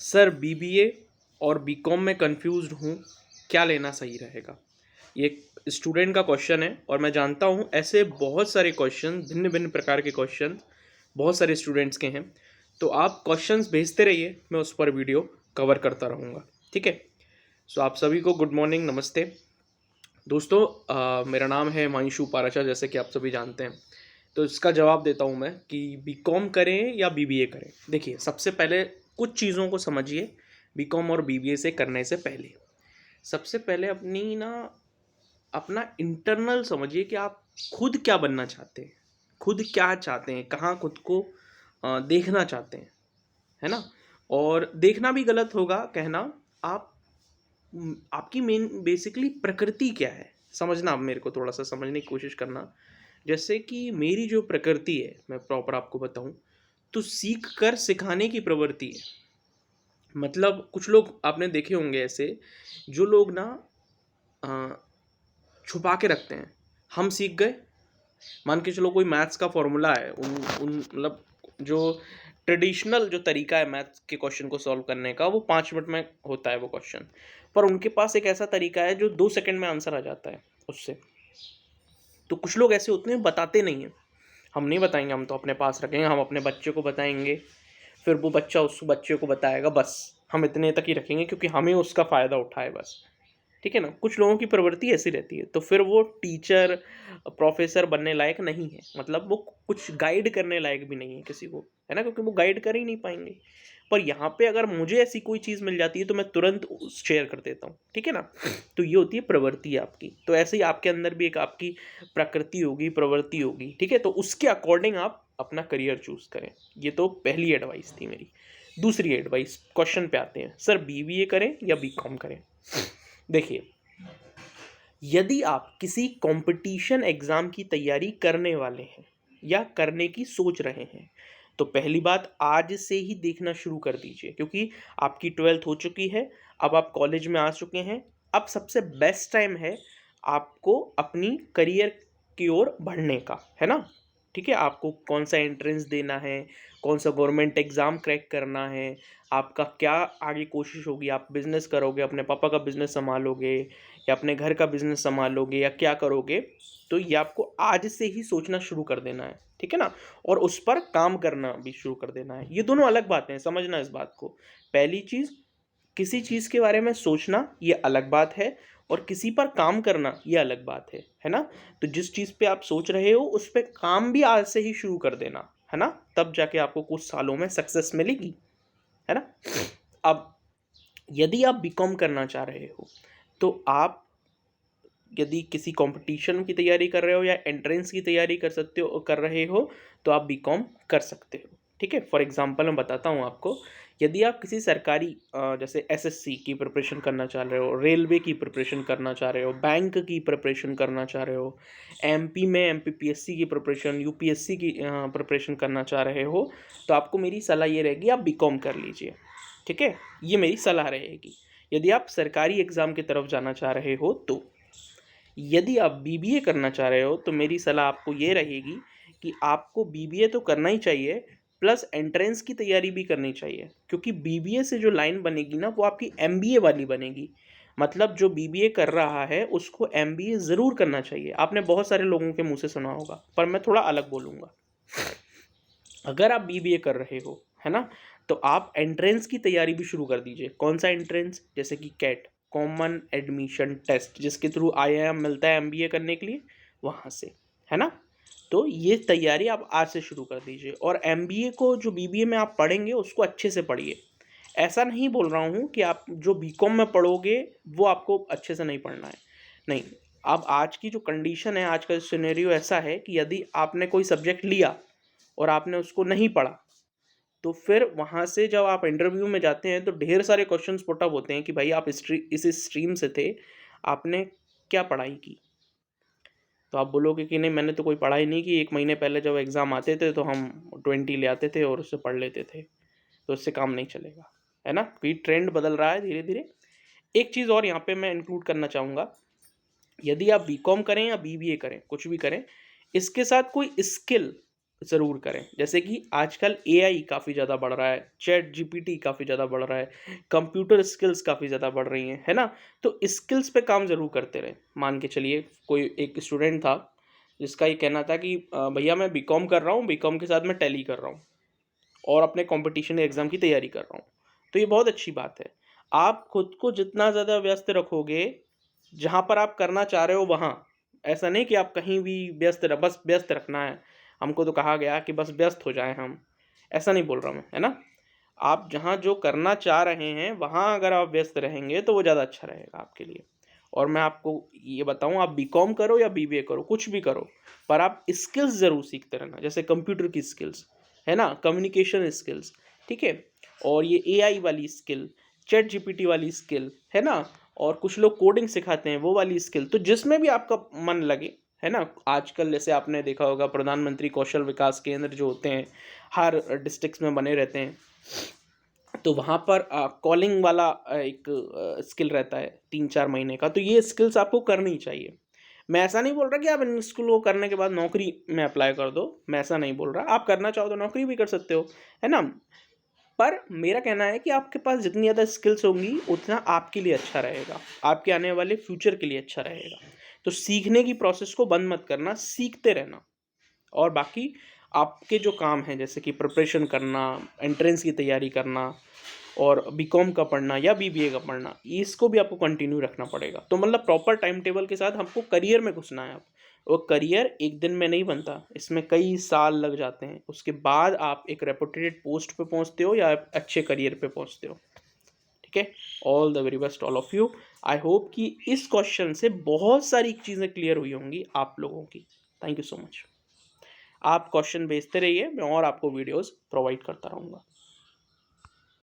Sir BBA और BCom में confused हूँ, क्या लेना सही रहेगा? ये एक स्टूडेंट का क्वेश्चन है और मैं जानता हूँ ऐसे बहुत सारे क्वेश्चन, भिन्न-भिन्न प्रकार के क्वेश्चन बहुत सारे स्टूडेंट्स के हैं। तो आप क्वेश्चंस भेजते रहिए, मैं उस पर वीडियो कवर करता रहूँगा, ठीक है? सो आप सभी को गुड मॉर्निंग, नमस्ते। दोस्तों मेरा नाम है हिमांशु पाराशर, जैसे कि आप सभी जानते हैं। तो इसका जवाब देता हूँ मैं कि बीकॉम करें या बीबीए करें। देखिए, सबसे पहले कुछ चीज़ों को समझिए बीकॉम और बीबीए से करने से पहले। सबसे पहले अपना इंटरनल समझिए कि आप खुद क्या बनना चाहते हैं, खुद क्या चाहते हैं, कहाँ खुद को देखना चाहते हैं, है ना? और देखना भी गलत होगा कहना। आप आपकी मेन बेसिकली प्रकृति क्या है, समझना। आप मेरे को थोड़ा सा समझने की कोशिश करना। जैसे कि मेरी जो प्रकृति है, मैं प्रॉपर आपको बताऊं, तो सीख कर सिखाने की प्रवृत्ति है। मतलब कुछ लोग आपने देखे होंगे ऐसे, जो लोग ना अ, छुपा के रखते हैं। हम सीख गए, मान के चलो कोई मैथ्स का फॉर्मूला है, उन उन मतलब जो ट्रेडिशनल जो तरीका है मैथ्स के क्वेश्चन को सॉल्व करने का, वो 5 मिनट में होता है वो क्वेश्चन। पर उनके पास एक ऐसा तरीका है जो 2 सेकंड में आंसर आ जाता है उससे। तो कुछ लोग ऐसे होते हैं, बताते नहीं हैं। हम नहीं बताएंगे, हम तो अपने पास रखेंगे, हम अपने बच्चे को बताएंगे, फिर वो बच्चा उस बच्चे को बताएगा, बस हम इतने तक ही रखेंगे क्योंकि हमें उसका फ़ायदा उठाए बस। ठीक है ना? कुछ लोगों की प्रवृत्ति ऐसी रहती है, तो फिर वो टीचर, प्रोफेसर बनने लायक नहीं है। मतलब वो कुछ गाइड करने लायक भी नहीं है किसी को, है ना? क्योंकि वो गाइड कर ही नहीं पाएंगे। पर यहाँ पे अगर मुझे ऐसी कोई चीज़ मिल जाती है तो मैं तुरंत शेयर कर देता हूँ, ठीक है ना? तो ये होती है प्रवृत्ति आपकी। तो ऐसे ही आपके अंदर भी एक आपकी प्रकृति होगी, प्रवृत्ति होगी, ठीक है? तो उसके अकॉर्डिंग आप अपना करियर चूज करें। ये तो पहली एडवाइस थी मेरी। दूसरी एडवाइस, क्वेश्चन पे आते हैं, सर बीबीए करें या बीकॉम करें? देखिए, यदि आप किसी कंपटीशन एग्जाम की तैयारी करने वाले हैं या करने की सोच रहे हैं, तो पहली बात, आज से ही देखना शुरू कर दीजिए, क्योंकि आपकी 12th हो चुकी है, अब आप कॉलेज में आ चुके हैं। अब सबसे बेस्ट टाइम है आपको अपनी करियर की ओर बढ़ने का, है ना? ठीक है, आपको कौन सा एंट्रेंस देना है, कौन सा गवर्नमेंट एग्ज़ाम क्रैक करना है, आपका क्या आगे कोशिश होगी, आप बिज़नेस करोगे, अपने पापा का बिज़नेस संभालोगे या अपने घर का बिज़नेस संभालोगे या क्या करोगे, तो ये आपको आज से ही सोचना शुरू कर देना है, ठीक है ना? और उस पर काम करना भी शुरू कर देना है। ये दोनों अलग बातें हैं, समझना इस बात को। पहली चीज़, किसी चीज़ के बारे में सोचना ये अलग बात है, और किसी पर काम करना ये अलग बात है ना? तो जिस चीज़ पे आप सोच रहे हो उस पे काम भी आज से ही शुरू कर देना, है ना? तब जाके आपको कुछ सालों में सक्सेस मिलेगी, है ना? अब यदि आप बीकॉम करना चाह रहे हो, तो आप यदि किसी कंपटीशन की तैयारी कर रहे हो या एंट्रेंस की तैयारी कर रहे हो, तो आप बीकॉम कर सकते हो, ठीक है? फॉर एग्जांपल मैं बताता हूँ आपको। यदि आप किसी सरकारी जैसे एसएससी की प्रिपरेशन करना चाह रहे हो, रेलवे की प्रिपरेशन करना चाह रहे हो, बैंक की प्रिपरेशन करना चाह रहे हो, एमपी में एमपीपीएससी की प्रिपरेशन, यूपीएससी की प्रिपरेशन करना चाह रहे हो, तो आपको मेरी सलाह ये रहेगी, आप बीकॉम कर लीजिए, ठीक है? ये मेरी सलाह रहेगी। यदि आप सरकारी एग्ज़ाम की तरफ जाना चाह रहे हो तो। यदि आप बीबीए करना चाह रहे हो, तो मेरी सलाह आपको ये रहेगी कि आपको बीबीए तो करना ही चाहिए, प्लस एंट्रेंस की तैयारी भी करनी चाहिए, क्योंकि बीबीए से जो लाइन बनेगी ना, वो आपकी एमबीए वाली बनेगी। मतलब जो बीबीए कर रहा है उसको एमबीए ज़रूर करना चाहिए। आपने बहुत सारे लोगों के मुँह से सुना होगा, पर मैं थोड़ा अलग बोलूँगा। अगर आप बीबीए कर रहे हो, है ना, तो आप एंट्रेंस की तैयारी भी शुरू कर दीजिए। कौन सा एंट्रेंस? जैसे कि कैट, कॉमन एडमिशन टेस्ट, जिसके थ्रू आईआईएम मिलता है एमबीए करने के लिए, वहाँ से, है ना? तो ये तैयारी आप आज से शुरू कर दीजिए। और एमबीए को, जो बीबीए में आप पढ़ेंगे, उसको अच्छे से पढ़िए। ऐसा नहीं बोल रहा हूँ कि आप जो बीकॉम में पढ़ोगे वो आपको अच्छे से नहीं पढ़ना है, नहीं। अब आज की जो कंडीशन है, आज का सिनेरियो ऐसा है कि यदि आपने कोई सब्जेक्ट लिया और आपने उसको नहीं पढ़ा, तो फिर वहाँ से जब आप इंटरव्यू में जाते हैं तो ढेर सारे क्वेश्चंस पुट अप होते हैं कि भाई आप इस स्ट्रीम से थे, आपने क्या पढ़ाई की? तो आप बोलोगे कि नहीं, मैंने तो कोई पढ़ाई नहीं की, 1 महीने पहले जब एग्ज़ाम आते थे तो हम 20 ले आते थे और उससे पढ़ लेते थे, तो इससे काम नहीं चलेगा, है ना? क्योंकि ट्रेंड बदल रहा है धीरे-धीरे। एक चीज़ और यहाँ पे मैं इंक्लूड करना चाहूँगा, यदि आप बीकॉम करें या बीबीए करें, कुछ भी करें, इसके साथ कोई स्किल ज़रूर करें। जैसे कि आजकल एआई काफ़ी ज़्यादा बढ़ रहा है, चैट जीपीटी काफ़ी ज़्यादा बढ़ रहा है, कंप्यूटर स्किल्स काफ़ी ज़्यादा बढ़ रही हैं, है ना? तो स्किल्स पे काम ज़रूर करते रहें। मान के चलिए कोई एक स्टूडेंट था, जिसका ये कहना था कि भैया मैं बीकॉम कर रहा हूँ, बीकॉम के साथ मैं टैली कर रहा हूँ और अपने कॉम्पिटिशन एग्ज़ाम की तैयारी कर रहा हूँ। तो ये बहुत अच्छी बात है। आप खुद को जितना ज़्यादा व्यस्त रखोगे, जहाँ पर आप करना चाह रहे हो वहाँ, ऐसा नहीं कि आप कहीं भी बस व्यस्त रखना है। हमको तो कहा गया कि बस व्यस्त हो जाएँ हम, ऐसा नहीं बोल रहा मैं, है ना? आप जहाँ जो करना चाह रहे हैं, वहाँ अगर आप व्यस्त रहेंगे तो वो ज़्यादा अच्छा रहेगा आपके लिए। और मैं आपको ये बताऊँ, आप बीकॉम करो या बीबीए करो, कुछ भी करो, पर आप स्किल्स ज़रूर सीखते रहना। जैसे कंप्यूटर की स्किल्स, है ना? कम्युनिकेशन स्किल्स, ठीक है? और ये एआई वाली स्किल, चैट जीपीटी वाली स्किल, है ना? और कुछ लोग कोडिंग सिखाते हैं, वो वाली स्किल। तो जिसमें भी आपका मन लगे, है ना? आजकल जैसे आपने देखा होगा प्रधानमंत्री कौशल विकास केंद्र जो होते हैं, हर डिस्ट्रिक्ट्स में बने रहते हैं। तो वहाँ पर कॉलिंग वाला एक स्किल रहता है 3-4 महीने का, तो ये स्किल्स आपको करनी चाहिए। मैं ऐसा नहीं बोल रहा कि आप इन स्किल को करने के बाद नौकरी में अप्लाई कर दो, मैं ऐसा नहीं बोल रहा। आप करना चाहो तो नौकरी भी कर सकते हो, है ना? पर मेरा कहना है कि आपके पास जितनी ज़्यादा स्किल्स होंगी, उतना आपके लिए अच्छा रहेगा, आपके आने वाले फ्यूचर के लिए अच्छा रहेगा। तो सीखने की प्रोसेस को बंद मत करना, सीखते रहना। और बाकी आपके जो काम हैं, जैसे कि प्रिपरेशन करना, एंट्रेंस की तैयारी करना और बीकॉम का पढ़ना या बीबीए का पढ़ना, इसको भी आपको कंटिन्यू रखना पड़ेगा। तो मतलब प्रॉपर टाइम टेबल के साथ हमको करियर में घुसना है अब। वो करियर एक दिन में नहीं बनता, इसमें कई साल लग जाते हैं। उसके बाद आप एक रेपुटेड पोस्ट पे पहुंचते हो या आप अच्छे करियर पे पहुंचते हो, ठीक है? All the very best all of you. I hope कि इस क्वेश्चन से बहुत सारी चीज़ें क्लियर हुई होंगी आप लोगों की। Thank you so much. आप क्वेश्चन भेजते रहिए, मैं और आपको वीडियोस प्रोवाइड करता रहूँगा।